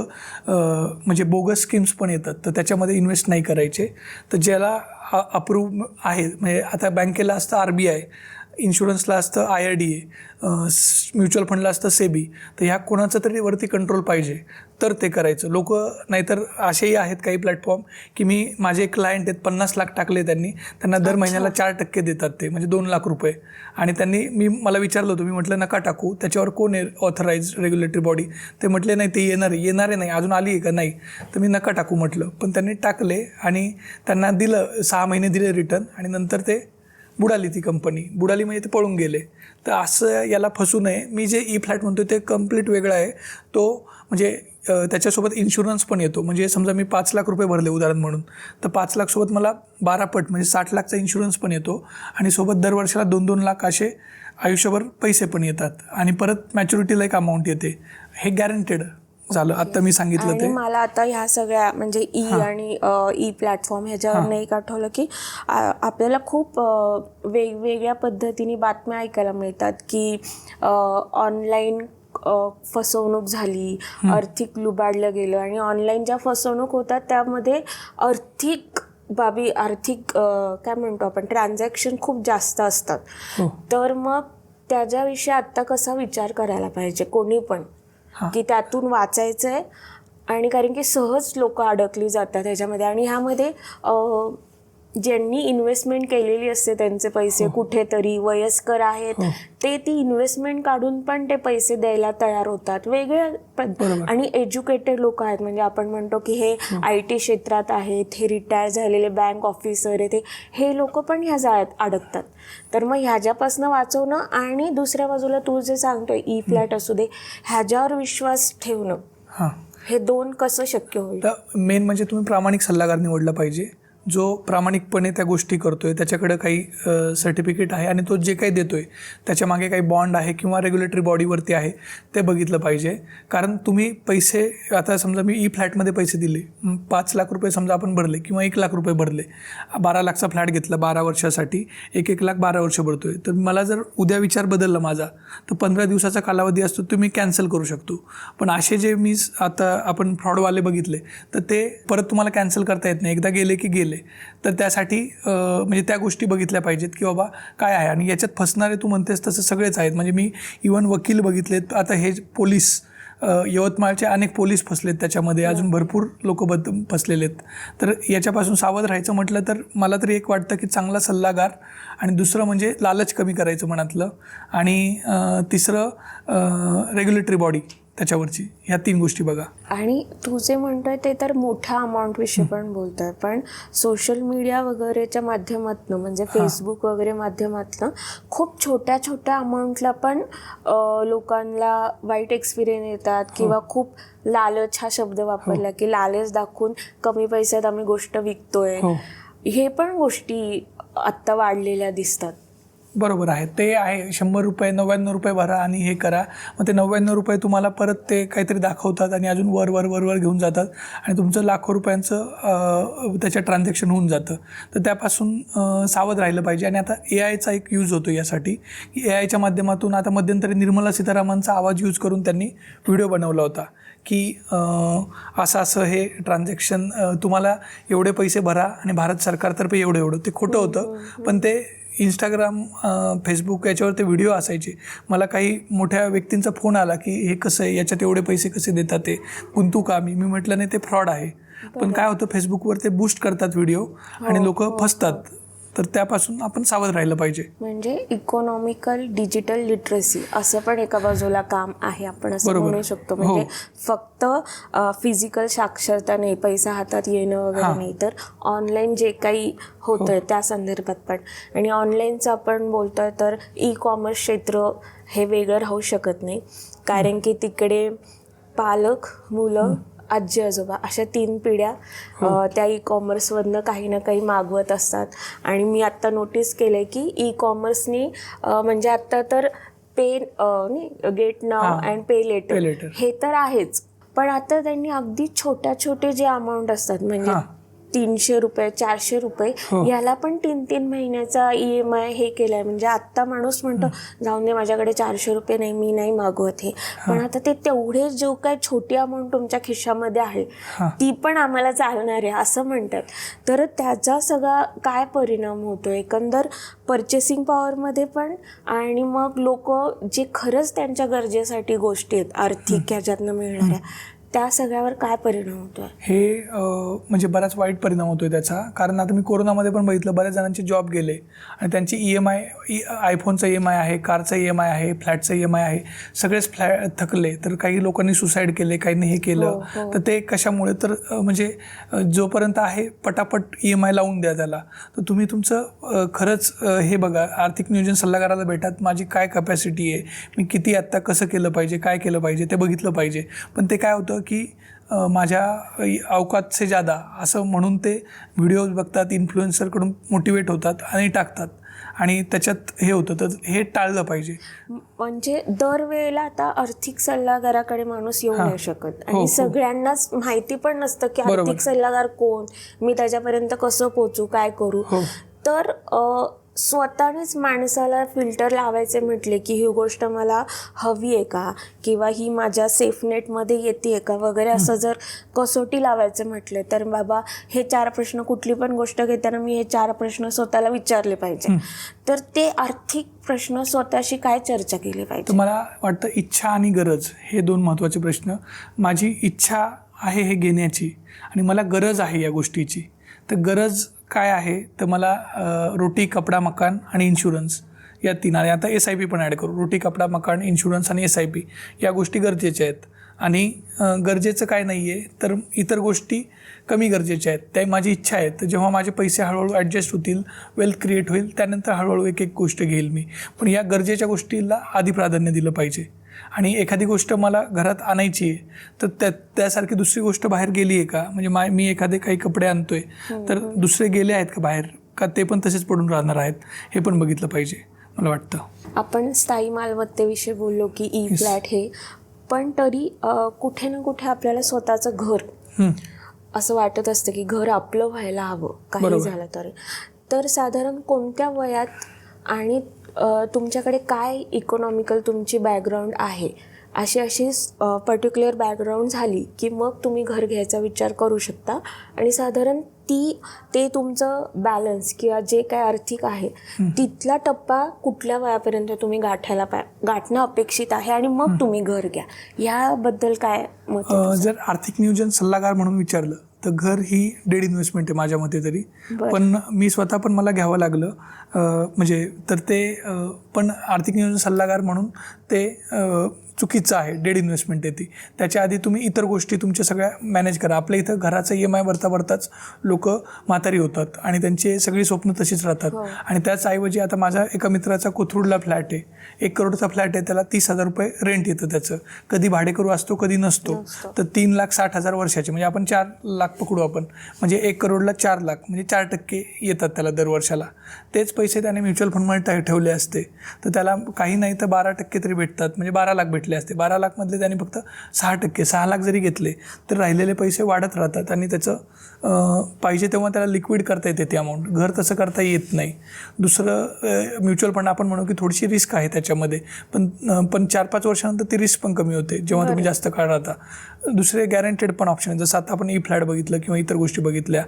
म्हणजे बोगस स्कीम्स पण येतात, तर त्याच्यामध्ये इन्व्हेस्ट नाही करायचे. तर ज्याला अप्रूव्ह आहे, म्हणजे आता बँकेला असतं RBI, इन्शुरन्सला असतं IRDA, म्युच्युअल फंडला असतं SEBI. तर ह्या कोणाचं तरी वरती कंट्रोल पाहिजे तर ते करायचं. लोक नाहीतर असेही आहेत काही प्लॅटफॉर्म की माझे एक क्लायंट आहेत, 50 लाख टाकले त्यांना दर महिन्याला 4% देतात ते, म्हणजे 2 लाख रुपये. आणि मला विचारलं होतं, मी म्हटलं नका टाकू, त्याच्यावर कोण आहे ऑथराईज रेग्युलेटरी बॉडी. ते म्हटले नाही, ते येणार नाही, अजून आली आहे का, नाही. तर मी नका टाकू म्हटलं. पण त्यांनी टाकले आणि त्यांना दिलं, 6 महिने दिले रिटर्न, आणि नंतर ते बुडाली, ती कंपनी बुडाली, म्हणजे ते पळून गेले. तर असं याला फसू नये. मी जे फ्लॅट म्हणतो ते कम्प्लीट वेगळं आहे. तो म्हणजे त्याच्यासोबत इन्शुरन्स पण येतो. म्हणजे समजा मी 5 लाख रुपये भरले उदाहरण म्हणून, तर 5 लाखसोबत मला 12 पट म्हणजे 60 लाखचा इन्शुरन्स पण येतो. आणि सोबत दर वर्षाला 2-2 लाख असे आयुष्यभर पैसे पण येतात. आणि परत मॅच्युरिटीला एक अमाऊंट येते. हे गॅरंटेड झालं. आता मी सांगितलं ते. मला आता ह्या सगळ्या म्हणजे आणि प्लॅटफॉर्म ह्याच्यावर नाही आठवलं की आपल्याला खूप वेगवेगळ्या पद्धतीने बातम्या ऐकायला मिळतात की ऑनलाईन फसवणूक झाली, आर्थिक लुबाडलं गेलं. आणि ऑनलाईन ज्या फसवणूक होतात त्यामध्ये आर्थिक काय म्हणतो आपण, ट्रान्झॅक्शन खूप जास्त असतात. तर मग त्याच्याविषयी आत्ता कसा विचार करायला पाहिजे कोणी पण, की त्यातून वाचायचं आहे. आणि कारण की सहज लोक अडकली जातात ह्याच्यामध्ये. आणि ह्यामध्ये ज्यांनी इन्व्हेस्टमेंट केलेली असते त्यांचे पैसे कुठेतरी, वयस्कर आहेत ते ती इन्व्हेस्टमेंट काढून पण ते पैसे द्यायला तयार होतात. वेगळ्या आणि एज्युकेटेड लोक आहेत, म्हणजे आपण म्हणतो की हे IT क्षेत्रात आहेत, हे रिटायर झालेले बँक ऑफिसर आहेत, हे लोक पण ह्या जाळ्यात अडकतात. तर मग ह्याच्यापासून वाचवणं आणि दुसऱ्या बाजूला तू जे सांगतोय फ्लॅट असू दे, ह्याच्यावर विश्वास ठेवणं, हे दोन कसं शक्य होईल? तर मेन म्हणजे तुम्ही प्रामाणिक सल्लागार निवडला पाहिजे, जो प्रामाणिकपणे त्या गोष्टी करतोय, त्याच्याकडे काही सर्टिफिकेट आहे आणि तो जे काही देतोय त्याच्या मागे काही बॉन्ड आहे किंवा रेग्युलेटरी बॉडीवरती आहे ते बघितलं पाहिजे. कारण तुम्ही पैसे, आता समजा मी फ्लॅटमध्ये पैसे दिले, 5 लाख रुपये समजा आपण भरले किंवा 1 लाख रुपये भरले, 12 लाखचा फ्लॅट घेतला 12 वर्षासाठी, 1 लाख 12 वर्ष भरतोय. तर मला जर उद्या विचार बदलला माझा, तर 15 दिवसाचा कालावधी असतो, तो मी कॅन्सल करू शकतो. पण असे जे आता आपण फ्रॉडवाले बघितले तर ते परत तुम्हाला कॅन्सल करता येत नाही. एकदा गेले की गेले. गेले तर त्यासाठी म्हणजे त्या गोष्टी बघितल्या पाहिजेत की बाबा काय आहे. आणि याच्यात फसणारे तू म्हणतेस तसं सगळेच आहेत. म्हणजे मी इवन वकील बघितलेत, आता हे पोलीस यवतमाळचे अनेक पोलीस फसलेत त्याच्यामध्ये, अजून भरपूर लोक फसलेले आहेत. तर याच्यापासून सावध राहायचं म्हटलं तर मला तरी एक वाटतं की चांगला सल्लागार, आणि दुसरं म्हणजे लालच कमी करायचं मनातलं, आणि तिसरं रेग्युलेटरी बॉडी त्याच्यावरची, ह्या 3 गोष्टी बघा. आणि तू जे म्हणतोय ते तर मोठ्या अमाऊंटविषयी पण बोलतोय, पण सोशल मीडिया वगैरेच्या माध्यमातून म्हणजे फेसबुक वगैरे माध्यमातून खूप छोट्या छोट्या अमाऊंटला पण लोकांना वाईट एक्सपिरियन्स येतात, किंवा खूप लालच हा शब्द वापरला की लालच दाखवून कमी पैशात आम्ही गोष्ट विकतोय, हे पण गोष्टी आत्ता वाढलेल्या दिसतात. बरोबर आहे, ते आहे. 100 रुपये 99 रुपये भरा आणि हे करा, मग ते 99 रुपये तुम्हाला परत ते काहीतरी दाखवतात आणि अजून वर घेऊन जातात आणि तुमचं लाखो रुपयांचं त्याच्या ट्रान्झॅक्शन होऊन जातं. तर त्यापासून सावध राहिलं पाहिजे. आणि आता AI चा एक यूज होतो यासाठी, की AI च्या माध्यमातून आता मध्यंतरी निर्मला सीतारामनचा आवाज यूज करून त्यांनी व्हिडिओ बनवला होता की असं हे ट्रान्झॅक्शन तुम्हाला एवढे पैसे भरा आणि भारत सरकारतर्फे एवढं. ते खोटं होतं, पण ते इंस्टाग्राम, फेसबुक याच्यावर ते व्हिडिओ असायचे. मला काही मोठ्या व्यक्तींचा फोन आला की हे कसं आहे, याच्यात एवढे पैसे कसे देतात, ते गुंतू का मी म्हटलं नाही, ते फ्रॉड आहे. पण काय होतं, फेसबुकवर ते बूस्ट करतात व्हिडिओ आणि लोक फसतात. तर त्यापासून आपण सावध राहिलं पाहिजे. म्हणजे इकॉनॉमिकल डिजिटल लिटरसी असं पण एका बाजूला काम आहे, आपण असं म्हणू शकतो. म्हणजे फक्त फिजिकल साक्षरता नाही, पैसा हातात येणं वगैरे नाही, तर ऑनलाईन जे काही होतंय त्या संदर्भात पण. आणि ऑनलाईनचं आपण बोलतोय तर ई-कॉमर्स क्षेत्र हे वेगळं राहू शकत नाही, कारण की तिकडे पालक, मुलं, आजी आजोबा अशा 3 पिढ्या त्या ई-कॉमर्समधनं काही ना काही मागवत असतात. आणि मी आत्ता नोटीस केलं आहे की ई-कॉमर्सनी म्हणजे आत्ता तर get now and pay later हे तर आहेच, पण आता त्यांनी अगदी छोटे जे अमाऊंट असतात, म्हणजे 300 रुपये 400 रुपये याला पण 3-3 महिन्याचा EMI हे केलाय. म्हणजे आत्ता माणूस म्हणतो जाऊन दे, माझ्याकडे 400 रुपये नाही, मी नाही मागवत हे. पण आता ते तेवढे जो काय छोटी अमाऊंट तुमच्या खिशामध्ये आहे ती पण आम्हाला चालणार आहे असं म्हणतात. तर त्याचा सगळा काय परिणाम होतो एकंदर पर्चेसिंग पॉवरमध्ये पण, आणि मग लोक जे खरंच त्यांच्या गरजेसाठी गोष्टी आहेत आर्थिक ह्याच्यातनं मिळणाऱ्या, त्या सगळ्यावर काय परिणाम होतो? हे म्हणजे बराच वाईट परिणाम होतोय त्याचा. कारण आता मी कोरोनामध्ये पण बघितलं, बऱ्याच जणांचे जॉब गेले आणि त्यांची EMI, आयफोनचा EMI आहे, कारचा EMI आहे, फ्लॅटचा EMI आहे, सगळेच थकले. तर काही लोकांनी सुसाईड केले, काहींनी हे केलं. तर ते कशामुळे, तर म्हणजे जोपर्यंत आहे पटापट EMI लावून द्या त्याला. तर तुम्ही तुमचं खरंच हे बघा, आर्थिक नियोजन सल्लागाराला भेटात, माझी काय कॅपॅसिटी आहे, मी किती आत्ता कसं केलं पाहिजे, काय केलं पाहिजे ते बघितलं पाहिजे. पण ते काय होतं की माझ्या अवकात से ज्यादा असं म्हणून ते व्हिडिओज बघतात, इन्फ्लुएन्सरकडून मोटिवेट होतात आणि टाकतात, आणि त्याच्यात हे होतं. तर हे टाळलं पाहिजे. म्हणजे दरवेळेला आता आर्थिक सल्लागाराकडे माणूस येऊ नाही शकत, आणि सगळ्यांनाच माहिती पण नसतं की आर्थिक सल्लागार कोण, मी त्याच्यापर्यंत कसं पोहोचू, काय करू. तर स्वतःनेच माणसाला फिल्टर लावायचे म्हटले की ही गोष्ट मला हवी आहे का, किंवा ही माझ्या सेफनेटमध्ये येते का वगैरे, असं जर कसोटी लावायचं म्हटले तर बाबा हे 4 प्रश्न, कुठली पण गोष्ट घेताना मी हे 4 प्रश्न स्वतःला विचारले पाहिजे. तर ते आर्थिक प्रश्न स्वतःशी काय चर्चा केली पाहिजे? तुम्हाला वाटतं इच्छा आणि गरज हे 2 महत्त्वाचे प्रश्न. माझी इच्छा आहे हे घेण्याची आणि मला गरज आहे या गोष्टीची. तर गरज काय आहे, तर मला रोटी, कपडा, मकान आणि इन्शुरन्स या 3. आणि आता SIP पण ॲड करू. रोटी, कपडा, मकान, इन्शुरन्स आणि SIP या गोष्टी गरजेच्या आहेत. आणि गरजेचं काय नाही आहे, तर इतर गोष्टी कमी गरजेच्या आहेत. त्या माझी इच्छा आहे. तर जेव्हा माझे पैसे हळूहळू ॲडजस्ट होतील, वेल्थ क्रिएट होईल, त्यानंतर हळूहळू एक गोष्ट घेईल मी. पण या गरजेच्या गोष्टीला आधी प्राधान्य दिलं पाहिजे. आणि एखादी गोष्ट मला घरात आणायची आहे, तर त्यासारखी दुसरी गोष्ट बाहेर गेली आहे का, म्हणजे मी एखादे काही कपडे आणतोय तर दुसरे गेले आहेत का बाहेर, का ते पण तसेच पडून राहणार आहेत, हे पण बघितलं पाहिजे मला वाटतं. आपण स्थायी मालमत्तेविषयी बोललो की ई-फ्लॅट हे, पण तरी कुठे ना कुठे आपल्याला स्वतःचं घर असं वाटत असतं की घर आपलं व्हायला हवं काही झालं तर साधारण कोणत्या वयात, आणि तुमच्याकडे काय इकॉनॉमिकल तुमची बॅकग्राऊंड आहे, अशी पर्टिक्युलर बॅकग्राऊंड झाली की मग तुम्ही घर घ्यायचा विचार करू शकता आणि साधारण ते तुमचं बॅलन्स किंवा जे काय आर्थिक आहे तिथला टप्पा कुठल्या वयापर्यंत तुम्ही गाठणं अपेक्षित आहे आणि मग तुम्ही घर घ्या, याबद्दल काय मत आहे? जर आर्थिक नियोजन सल्लागार म्हणून विचारलं तर घर ही डेड इन्व्हेस्टमेंट आहे माझ्या मते तरी. पण मी स्वतः पण मला घ्यावं लागलं म्हणजे तर ते पण आर्थिक नियोजन सल्लागार म्हणून ते चुकीचं आहे. डेड इन्व्हेस्टमेंट आहे ती. त्याच्या आधी तुम्ही इतर गोष्टी तुमच्या सगळ्या मॅनेज करा. आपल्या इथं घराचा EMI भरताच लोक म्हातारी होतात आणि त्यांची सगळी स्वप्न तशीच राहतात. आणि त्याचऐवजी आता माझा एका मित्राचा कोथरूडला फ्लॅट आहे, 1 करोडचा फ्लॅट आहे, त्याला 30,000 रुपये रेंट येतं त्याचं. कधी भाडेकरू असतो कधी नसतो. तर 3,60,000 वर्षाचे म्हणजे आपण 4 लाख पकडू आपण, म्हणजे 1 करोडला 4 लाख म्हणजे 4% येतात त्याला दर वर्षाला. तेच पैसे त्याने म्युच्युअल फंडमध्ये ठेवले असते तर त्याला काही नाही तर 12% तरी भेटतात, म्हणजे 12 लाख भेटले असते. 12 लाखमधले त्याने फक्त 6%, 6 लाख जरी घेतले तर राहिलेले पैसे वाढत राहतात आणि त्याचं पाहिजे तेव्हा त्याला लिक्विड करता येते ती अमाऊंट. घर तसं करता येत नाही. दुसरं म्युच्युअल फंड आपण म्हणू की थोडीशी रिस्क आहे त्याच्यामध्ये, पण 4-5 वर्षानंतर ती रिस्क पण कमी होते जेव्हा तुम्ही जास्त काळ राहता. दुसरे गॅरंटेड पण ऑप्शन आहे, जसं आता आपण फ्लॅट बघितलं किंवा इतर गोष्टी बघितल्या.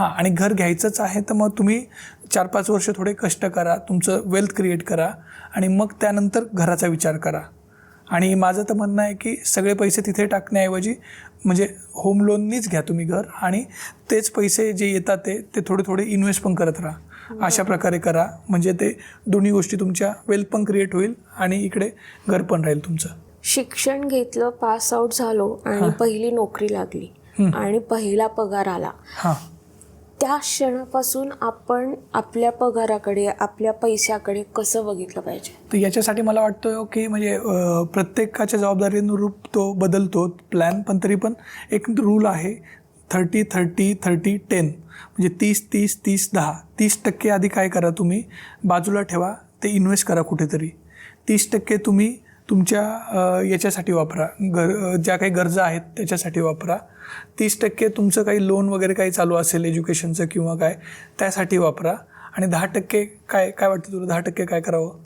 आणि घर घ्यायचंच आहे तर मग तुम्ही 4-5 वर्ष थोडे कष्ट करा, तुमचं वेल्थ क्रिएट करा आणि मग त्यानंतर घराचा विचार करा. आणि माझं तर म्हणणं आहे की सगळे पैसे तिथे टाकण्याऐवजी म्हणजे होम लोननीच घ्या तुम्ही घर आणि तेच पैसे जे येतात ते थोडे इन्व्हेस्ट पण करत राहा. अशा प्रकारे करा म्हणजे ते दोन्ही गोष्टी तुमच्या वेल्थ पण क्रिएट होईल आणि इकडे घर पण राहील तुमचं. शिक्षण घेतलं, पास आउट झालो आणि पहिली नोकरी लागली आणि पहिला पगार आला, त्या क्षणापासून आपण आपल्या पगाराकडे, आपल्या पैशाकडे कसं बघितलं पाहिजे? तर याच्यासाठी मला वाटतं की म्हणजे प्रत्येकाच्या जबाबदारीनुरूप तो बदलतो प्लॅन, पण तरी पण एक रूल आहे 30-30-30-10 म्हणजे 30-30-30-10. 30% आधी काय करा तुम्ही बाजूला ठेवा, ते इन्व्हेस्ट करा कुठेतरी. 30% तुम्ही तुमच्या याच्यासाठी वापरा, ज्या काही गरजा आहेत त्याच्यासाठी वापरा. 30% तुमचं काही लोन वगैरे काही चालू असेल एज्युकेशनचं किंवा काय त्यासाठी वापरा. आणि 10% काय वाटतं तुला 10% काय करावं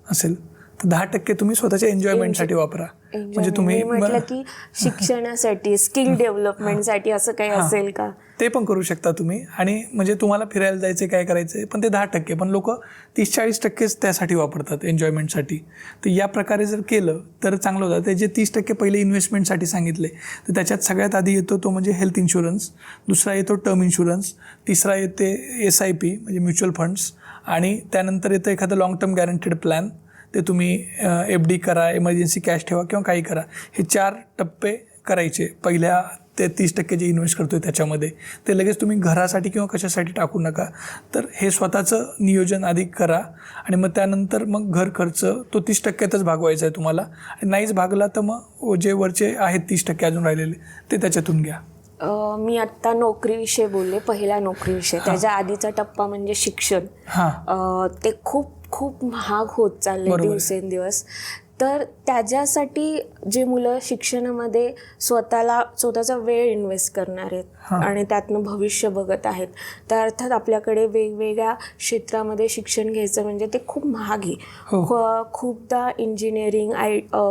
असेल तर 10% तुम्ही स्वतःच्या एन्जॉयमेंटसाठी वापरा. म्हणजे तुम्ही म्हटलं की शिक्षणासाठी, स्किल डेव्हलपमेंटसाठी असं काही असेल का? ते पण करू शकता तुम्ही. आणि म्हणजे तुम्हाला फिरायला जायचं काय करायचं पण ते 10%, पण लोक 30-40%च त्यासाठी वापरतात एन्जॉयमेंटसाठी. तर या प्रकारे जर केलं तर चांगलं होतं. ते जे 30% पहिले इन्व्हेस्टमेंटसाठी सांगितले तर त्याच्यात सगळ्यात आधी येतो तो म्हणजे हेल्थ इन्शुरन्स, दुसरा येतो टर्म इन्शुरन्स, तिसरा येते SIP म्हणजे म्युच्युअल फंड्स, आणि त्यानंतर येतं एखादं लॉंग टर्म गॅरंटेड प्लॅन. ते तुम्ही FD करा, इमर्जन्सी कॅश ठेवा किंवा काही करा. हे 4 टप्पे करायचे. पहिल्या ते 30% जे इन्व्हेस्ट करतोय त्याच्यामध्ये ते लगेच तुम्ही घरासाठी किंवा कशासाठी टाकू नका. तर हे स्वतःचं नियोजन आधी करा आणि मग त्यानंतर मग घर खर्च तो 30%तच भागवायचा आहे तुम्हाला. आणि नाहीच भागला तर मग जे वरचे आहेत 30% अजून राहिलेले ते त्याच्यातून घ्या. मी आत्ता नोकरीविषयी बोलले, पहिल्या नोकरीविषयी. त्याच्या आधीचा टप्पा म्हणजे शिक्षण. ते खूप महाग होत चालले दिवसेंदिवस. तर त्याच्यासाठी जे मुलं शिक्षणामध्ये स्वतःचा वेळ इन्व्हेस्ट करणार आहेत आणि त्यातनं भविष्य बघत आहेत, त्या अर्थात आपल्याकडे वेगवेगळ्या क्षेत्रामध्ये शिक्षण घ्यायचं म्हणजे ते खूप महाग आहे. खूपदा इंजिनिअरिंग,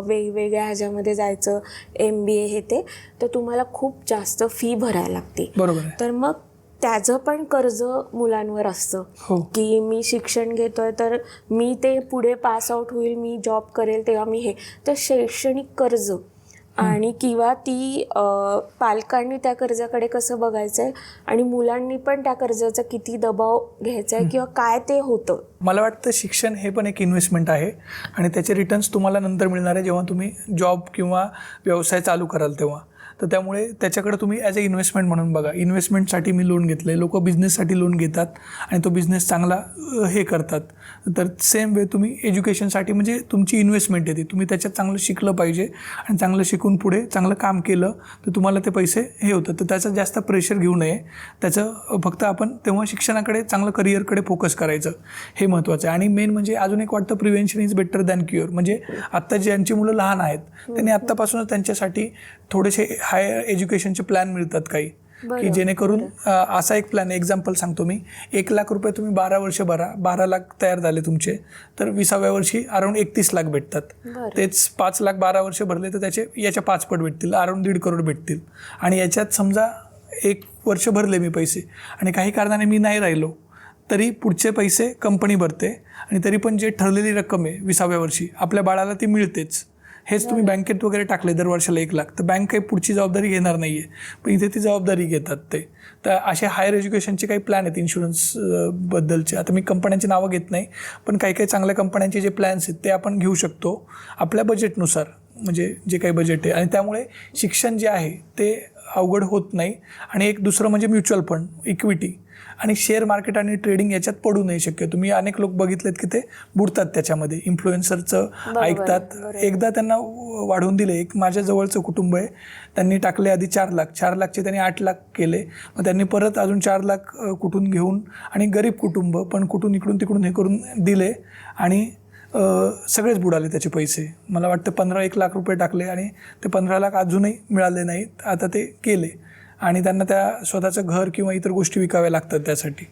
वेगवेगळ्या ह्याच्यामध्ये जायचं, MBA हे ते, तर तुम्हाला खूप जास्त फी भरायला लागते. तर मग त्याचं पण कर्ज मुलांवर असतं की मी शिक्षण घेतोय तर मी ते पुढे पास आउट होईल, मी जॉब करेल तेव्हा मी हे. तर शैक्षणिक कर्ज आणि किंवा ती पालकांनी त्या कर्जाकडे कसं बघायचं आहे आणि मुलांनी पण त्या कर्जाचा किती दबाव घ्यायचा आहे किंवा काय ते होतं. मला वाटतं शिक्षण हे पण एक इन्व्हेस्टमेंट आहे आणि त्याचे रिटर्न्स तुम्हाला नंतर मिळणार आहे जेव्हा तुम्ही जॉब किंवा व्यवसाय चालू कराल तेव्हा. तर त्यामुळे त्याच्याकडे तुम्ही ॲज अ इन्व्हेस्टमेंट म्हणून बघा. इन्व्हेस्टमेंटसाठी मी लोन घेतलं आहे, लोक बिझनेससाठी लोन घेतात आणि तो बिझनेस चांगला हे करतात. तर सेम वे तुम्ही एज्युकेशनसाठी म्हणजे तुमची इन्व्हेस्टमेंट आहे ती, तुम्ही त्याच्यात चांगलं शिकलं पाहिजे आणि चांगलं शिकून पुढे चांगलं काम केलं तर तुम्हाला ते पैसे हे होतं. तर त्याचं जास्त प्रेशर घेऊ नये. त्याचं फक्त आपण तेव्हा शिक्षणाकडे, चांगलं करिअरकडे फोकस करायचं, हे महत्त्वाचं आहे. आणि मेन म्हणजे अजून एक वाटतं prevention is better than cure. म्हणजे आत्ता ज्यांची मुलं लहान आहेत त्यांनी आत्तापासूनच त्यांच्यासाठी थोडेसे हायर एज्युकेशनचे प्लॅन मिळतात काही, की जेणेकरून असा एक प्लॅन, एक्झाम्पल सांगतो मी, 1,00,000 रुपये तुम्ही 12 वर्ष भरा, 12 लाख तयार झाले तुमचे, तर 20व्या वर्षी अराउंड 31 लाख भेटतात. तेच 5 लाख 12 वर्ष भरले तर त्याचे याच्या 5 पट भेटतील, अराउंड 1.5 करोड भेटतील. आणि याच्यात समजा 1 वर्ष भरले मी पैसे आणि काही कारणाने मी नाही राहिलो, तरी पुढचे पैसे कंपनी भरते आणि तरी पण जे ठरलेली रक्कम आहे 20व्या वर्षी आपल्या बाळाला ती मिळतेच. हेच तुम्ही बँकेत वगैरे टाकले दर वर्षाला 1,00,000, तर बँक काही पुढची जबाबदारी घेणार नाही आहे, पण इथे ती जबाबदारी घेतात ते. तर असे हायर एज्युकेशनचे काही प्लॅन आहेत इन्शुरन्स बद्दलचे. आता मी कंपन्यांची नावं घेत नाही, पण काही काही चांगल्या कंपन्यांचे जे प्लॅन्स आहेत ते आपण घेऊ शकतो आपल्या बजेटनुसार, म्हणजे जे काही बजेट आहे. आणि त्यामुळे शिक्षण जे आहे ते अवघड होत नाही. आणि एक दुसरं म्हणजे म्युच्युअल फंड, इक्विटी आणि शेअर मार्केट आणि ट्रेडिंग याच्यात पडू नाही शक्य. तुम्ही अनेक लोक बघितलेत की ते बुडतात त्याच्यामध्ये, इन्फ्लुएन्सरचं ऐकतात. एकदा त्यांना वाढवून दिले. एक माझ्या जवळचं कुटुंब आहे, त्यांनी टाकले आधी 4 लाख, 4 लाखचे त्यांनी 8 लाख केले. मग त्यांनी परत अजून 4 लाख कुठून घेऊन, आणि गरीब कुटुंब पण कुठून इकडून तिकडून हे करून दिले आणि सगळेच बुडाले त्याचे पैसे. मला वाटतं 15-1 लाख रुपये टाकले आणि ते 15 लाख अजूनही मिळाले नाहीत. आता ते केले आणि त्यांना त्या स्वतःचं घर किंवा इतर गोष्टी विकाव्या लागतात त्यासाठी.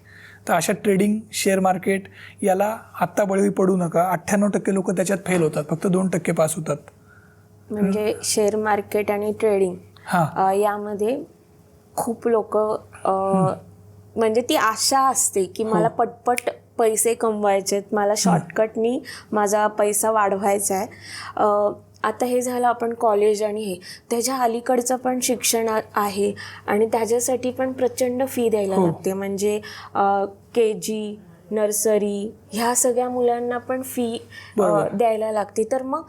तर अशा ट्रेडिंग, शेअर मार्केट याला आत्ता बळी पडू नका. 98% लोक त्याच्यात फेल होतात, फक्त 2% पास होतात. म्हणजे शेअर मार्केट आणि ट्रेडिंग यामध्ये खूप लोक म्हणजे ती आशा असते की मला पटपट पैसे कमवायचे आहेत, मला शॉर्टकटनी माझा पैसा वाढवायचा आहे. आता हे झालं आपण कॉलेज आणि हे, त्याच्या अलीकडचं पण शिक्षण आहे आणि त्याच्यासाठी पण प्रचंड फी द्यायला लागते. म्हणजे KG, नर्सरी ह्या सगळ्या मुलांना पण फी द्यायला लागते. तर मग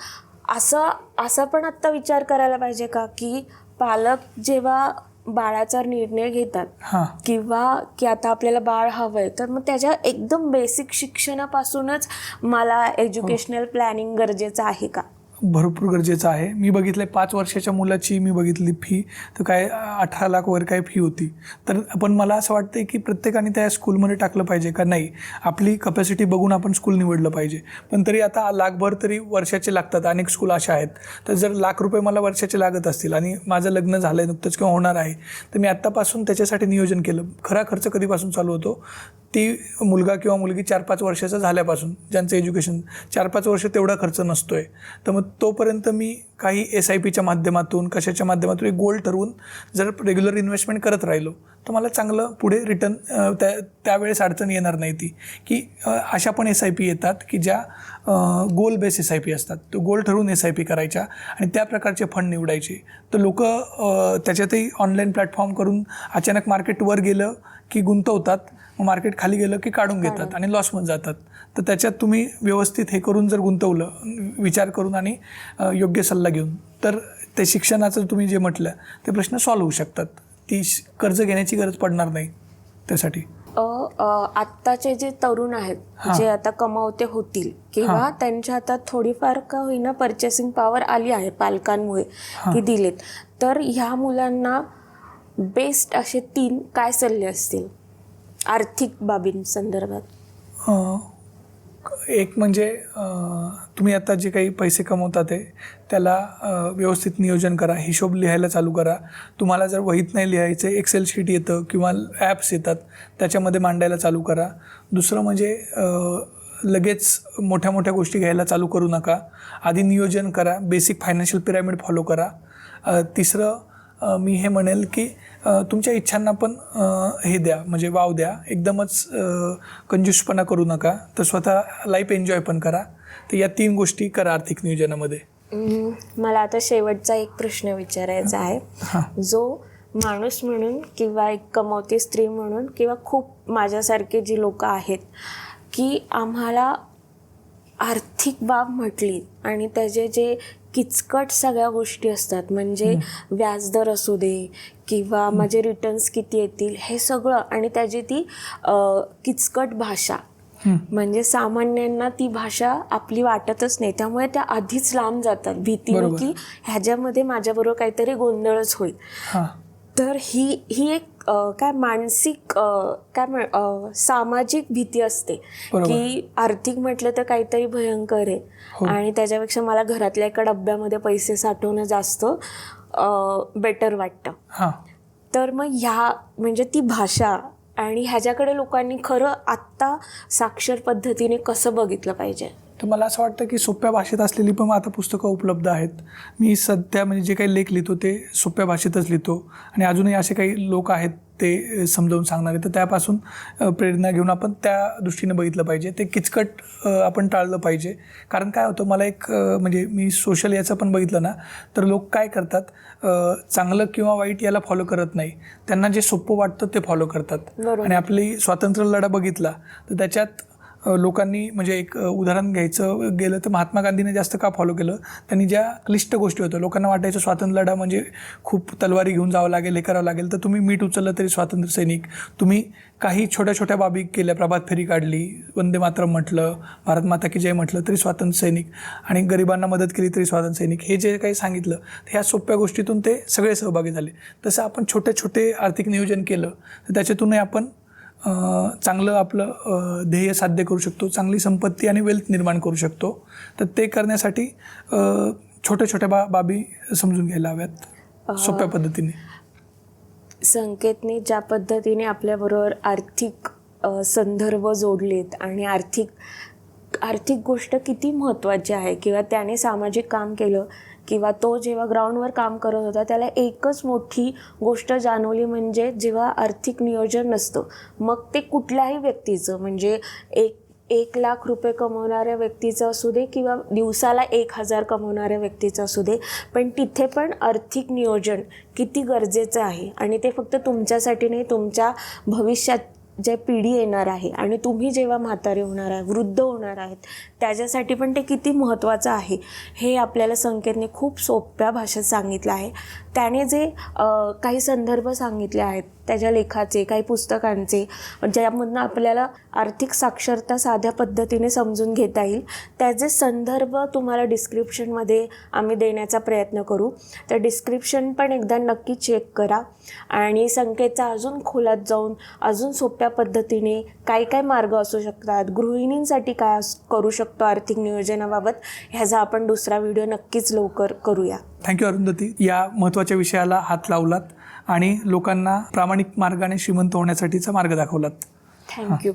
असं पण आत्ता विचार करायला पाहिजे का की पालक जेव्हा बाळाचा निर्णय घेतात किंवा की आता आपल्याला बाळ हवंय, तर मग त्याच्या एकदम बेसिक शिक्षणापासूनच मला एज्युकेशनल प्लॅनिंग गरजेचं आहे का? भरपूर गरजेचं आहे. मी बघितलं 5 वर्षाच्या मुलाची मी बघितली फी, तर काय 18 लाख वगैरे काय फी होती. तर पण मला असं वाटतं की प्रत्येकाने त्या स्कूलमध्ये टाकलं पाहिजे का नाही, आपली कपॅसिटी बघून आपण स्कूल निवडलं पाहिजे. पण तरी आता लाखभर तरी वर्षाचे लागतात, अनेक स्कूल अशा आहेत. तर जर ₹1,00,000 मला वर्षाचे लागत असतील आणि माझं लग्न झालं आहे नुकतंच किंवा होणार आहे, तर मी आत्तापासून त्याच्यासाठी नियोजन केलं. खरा खर्च कधीपासून चालू होतो, ती मुलगा किंवा मुलगी 4-5 वर्षाचं झाल्यापासून, ज्यांचं एज्युकेशन 4-5 वर्ष तेवढा खर्च नसतो आहे. तर मग तोपर्यंत मी काही SIPच्या माध्यमातून, कशाच्या माध्यमातून एक गोल ठरवून जर रेग्युलर इन्व्हेस्टमेंट करत राहिलो तर मला चांगलं पुढे रिटर्न त्यावेळेस अडचण येणार नाही. ती की अशा पण SIP येतात की ज्या गोल बेस SIP असतात. तो गोल ठरवून SIP करायच्या आणि त्या प्रकारचे फंड निवडायचे. तर लोक त्याच्यातही ऑनलाईन प्लॅटफॉर्म करून अचानक मार्केट वर गेलं की गुंतवतात, मग मार्केट खाली गेलं की काढून घेतात आणि लॉसमध्ये जातात. तर त्याच्यात तुम्ही व्यवस्थित हे करून जर गुंतवलं, विचार करून आणि योग्य सल्ला घेऊन, तर ते शिक्षणाचं तुम्ही जे म्हटलं ते प्रश्न सॉल्व्ह होऊ शकतात. ती कर्ज घेण्याची गरज पडणार नाही त्यासाठी. आत्ताचे जे तरुण आहेत, जे आता कमावते होतील किंवा त्यांच्या हातात थोडीफार का होईना पर्चेसिंग पॉवर आली आहे पालकांमुळे की दिलेत, तर ह्या मुलांना बेस्ट असे 3 काय सल्ले असतील आर्थिक बाबींसंदर्भात? एक म्हणजे तुम्ही आता जे काही पैसे कमवतात आहे त्याला व्यवस्थित नियोजन करा, हिशोब लिहायला चालू करा. तुम्हाला जर वहीत नाही लिहायचं, एक्सेल शीट येतं किंवा ॲप्स येतात त्याच्यामध्ये मांडायला चालू करा. दुसरं म्हणजे लगेच मोठ्या मोठ्या गोष्टी घ्यायला चालू करू नका. आधी नियोजन करा, बेसिक फायनान्शियल पिरॅमिड फॉलो करा. तिसरं मी हे म्हणेल की तुमच्या इच्छांना पण हे द्या, म्हणजे वाव द्या. एकदमच कंजूसपणा करू नका, तर स्वतः लाईफ एन्जॉय पण करा. तर या 3 गोष्टी करा आर्थिक नियोजनामध्ये. मला आता शेवटचा एक प्रश्न विचारायचा आहे. जो माणूस म्हणून किंवा एक कमवती स्त्री म्हणून किंवा खूप माझ्यासारखे जी लोक आहेत की आम्हाला आर्थिक बाब म्हटली आणि त्याचे जे किचकट सगळ्या गोष्टी असतात, म्हणजे व्याजदर असू दे किंवा माझे रिटर्न्स किती येतील हे सगळं, आणि त्याची ती किचकट भाषा, म्हणजे सामान्यांना ती भाषा आपली वाटतच नाही. त्यामुळे त्या आधीच लांब जातात भीतीने की ह्याच्यामध्ये माझ्याबरोबर काहीतरी गोंधळच होईल. तर ही एक काय मानसिक सामाजिक भीती असते की आर्थिक म्हटलं तर काहीतरी भयंकर आहे आणि त्याच्यापेक्षा मला घरातल्या एका डब्यामध्ये पैसे साठवणं जास्त बेटर वाटतं. तर मग ह्या म्हणजे ती भाषा आणि ह्याच्याकडे लोकांनी खरं आत्ता साक्षर पद्धतीने कसं बघितलं पाहिजे? तर मला असं वाटतं की सोप्या भाषेत असलेली पण आता पुस्तकं उपलब्ध आहेत. मी सध्या म्हणजे जे काही लेख लिहितो ते सोप्या भाषेतच लिहितो आणि अजूनही असे काही लोक आहेत ते समजावून सांगणारे, तर त्यापासून प्रेरणा घेऊन आपण त्या दृष्टीने बघितलं पाहिजे. ते किचकट आपण टाळलं पाहिजे. कारण काय होतं, मला एक म्हणजे मी सोशल याचं पण बघितलं ना, तर लोक काय करतात, चांगलं किंवा वाईट याला फॉलो करत नाही. त्यांना जे सोपं वाटतं ते फॉलो करतात. बरोबर. आणि आपली स्वातंत्र्य लढा बघितला तर त्याच्यात लोकांनी म्हणजे एक उदाहरण घ्यायचं गेलं तर महात्मा गांधीने जास्त का फॉलो केलं, त्यांनी ज्या क्लिष्ट गोष्टी होत्या, लोकांना वाटायचं स्वातंत्र्य लढा म्हणजे खूप तलवारी घेऊन जावं लागेल, हे करावं लागेल, तर तुम्ही मीठ उचललं तरी स्वातंत्र्य सैनिक. तुम्ही काही छोट्या छोट्या बाबी केल्या, प्रभात फेरी काढली, वंदे मातरम म्हटलं, भारत माता की जय म्हटलं तरी स्वातंत्र्य सैनिक, आणि गरिबांना मदत केली तरी स्वातंत्र्य सैनिक. हे जे काही सांगितलं ह्या सोप्या गोष्टीतून ते सगळे सहभागी झाले. तसं आपण छोटे छोटे आर्थिक नियोजन केलं तर त्याच्यातूनही आपण चांगलं आपलं ध्येय साध्य करू शकतो, चांगली संपत्ती आणि वेल्थ निर्माण करू शकतो. तर ते करण्यासाठी छोट्या छोट्या बाबी समजून घ्यायला हव्यात सोप्या पद्धतीने. संकेतने ज्या पद्धतीने आपल्याबरोबर आर्थिक संदर्भ जोडलेत आणि आर्थिक गोष्ट किती महत्त्वाची आहे, किंवा त्याने सामाजिक काम केलं, किंवा तो जेव्हा ग्राउंडवर काम करत होता त्याला एकच मोठी गोष्ट जाणवली, म्हणजे जेव्हा आर्थिक नियोजन नसतं, मग ते कुठल्याही व्यक्तीचं, म्हणजे 1,00,000 रुपये कमवणाऱ्या व्यक्तीचं असू दे किंवा दिवसाला 1,000 कमवणाऱ्या व्यक्तीचं असू दे, पण तिथे पण आर्थिक नियोजन किती गरजेचं आहे. आणि ते फक्त तुमच्यासाठी नाही, तुमच्या भविष्यात जे पिढी येणार आहे आणि तुम्ही जेव्हा म्हातारे होणार आहे, वृद्ध होणार आहेत, त्याच्यासाठी पण ते किती महत्त्वाचं आहे हे आपल्याला संकेतने खूप सोप्या भाषेत सांगितलं आहे. त्याने जे काही संदर्भ सांगितले आहेत त्याच्या लेखाचे, काही पुस्तकांचे, ज्यामधून आपल्याला आर्थिक साक्षरता साध्या पद्धतीने समजून घेता येईल, त्याचे संदर्भ तुम्हाला डिस्क्रिप्शनमध्ये आम्ही देण्याचा प्रयत्न करू. तर डिस्क्रिप्शन पण एकदा नक्की चेक करा आणि संकेतचा अजून खोलात जाऊन अजून सोप्या पद्धतीने काय काय मार्ग असू शकतात, गृहिणींसाठी काय करू शकतो आर्थिक नियोजनाबाबत, ह्याचा आपण दुसरा व्हिडिओ नक्कीच लवकर करूया. थँक्यू अरुंधती, या महत्त्वाच्या विषयाला हात लावलात आणि लोकांना प्रामाणिक मार्गाने श्रीमंत होण्यासाठीचा मार्ग दाखवलात. थँक्यू.